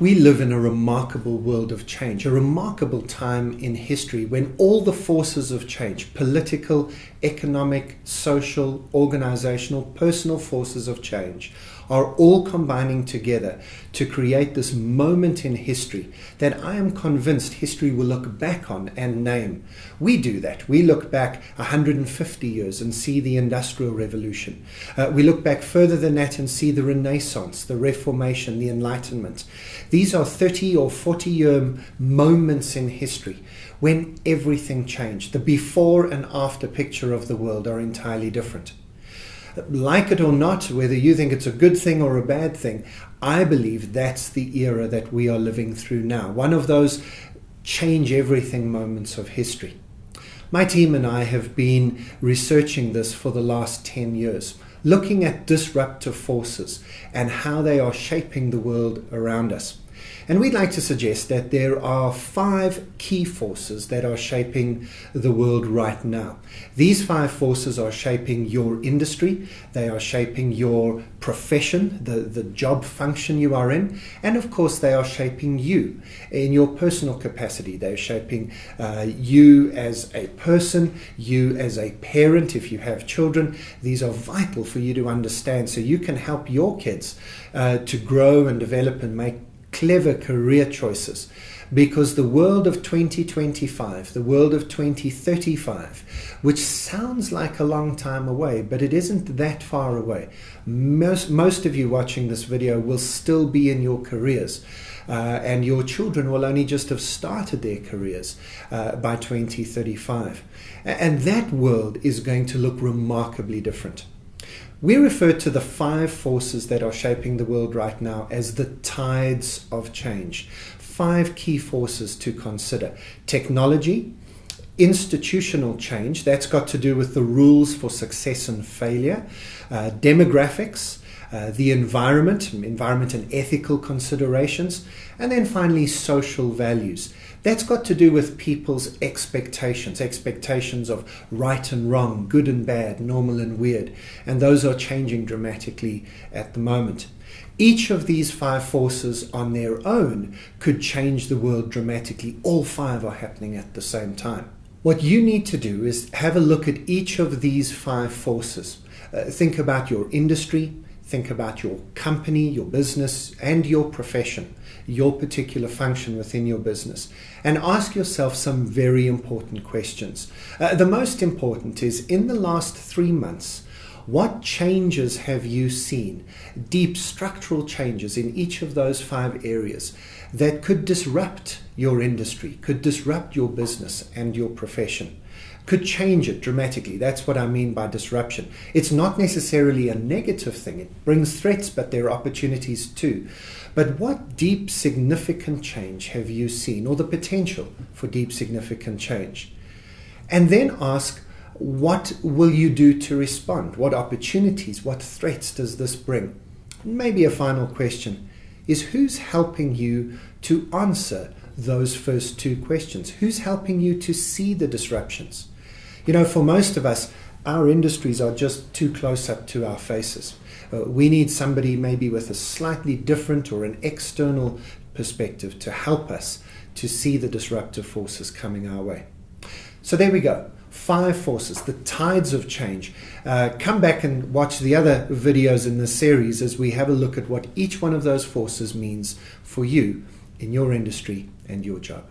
We live in a remarkable world of change, a remarkable time in history when all the forces of change, political, economic, social, organizational, personal forces of change, are all combining together to create this moment in history that I am convinced history will look back on and name. We do that. We look back 150 years and see the Industrial Revolution. We look back further than that and see the Renaissance, the Reformation, the Enlightenment. These are 30 or 40-year moments in history when everything changed. The before and after picture of the world are entirely different. Like it or not, whether you think it's a good thing or a bad thing, I believe that's the era that we are living through now. One of those change everything moments of history. My team and I have been researching this for the last 10 years, looking at disruptive forces and how they are shaping the world around us. And we'd like to suggest that there are 5 key forces that are shaping the world right now. These 5 forces are shaping your industry, they are shaping your profession, the job function you are in, and of course they are shaping you in your personal capacity. They're shaping you as a person, you as a parent if you have children. These are vital for you to understand so you can help your kids to grow and develop and make clever career choices, because the world of 2025, the world of 2035, which sounds like a long time away, but it isn't that far away. Most of you watching this video will still be in your careers, and your children will only just have started their careers by 2035. And that world is going to look remarkably different. We refer to the 5 forces that are shaping the world right now as the tides of change. 5 key forces to consider. Technology, institutional change, that's got to do with the rules for success and failure. Demographics, the environment and ethical considerations, and then finally social values. That's got to do with people's expectations of right and wrong, good and bad, normal and weird, and those are changing dramatically at the moment. Each of these 5 forces on their own could change the world dramatically. All 5 are happening at the same time. What you need to do is have a look at each of these 5 forces. Think about your industry, think about your company, your business, and your profession, your particular function within your business, and ask yourself some very important questions. The most important is, in the last 3 months, what changes have you seen? Deep structural changes in each of those 5 areas that could disrupt your industry, could disrupt your business and your profession, could change it dramatically. That's what I mean by disruption. It's not necessarily a negative thing. It brings threats, but there are opportunities too. But what deep, significant change have you seen, or the potential for deep, significant change? And then ask, what will you do to respond? What opportunities, what threats does this bring? Maybe a final question is, who's helping you to answer those first 2 questions? Who's helping you to see the disruptions? You know, for most of us, our industries are just too close up to our faces. We need somebody maybe with a slightly different or an external perspective to help us to see the disruptive forces coming our way. So there we go. 5 forces, the tides of change. Come back and watch the other videos in this series as we have a look at what each one of those forces means for you in your industry and your job.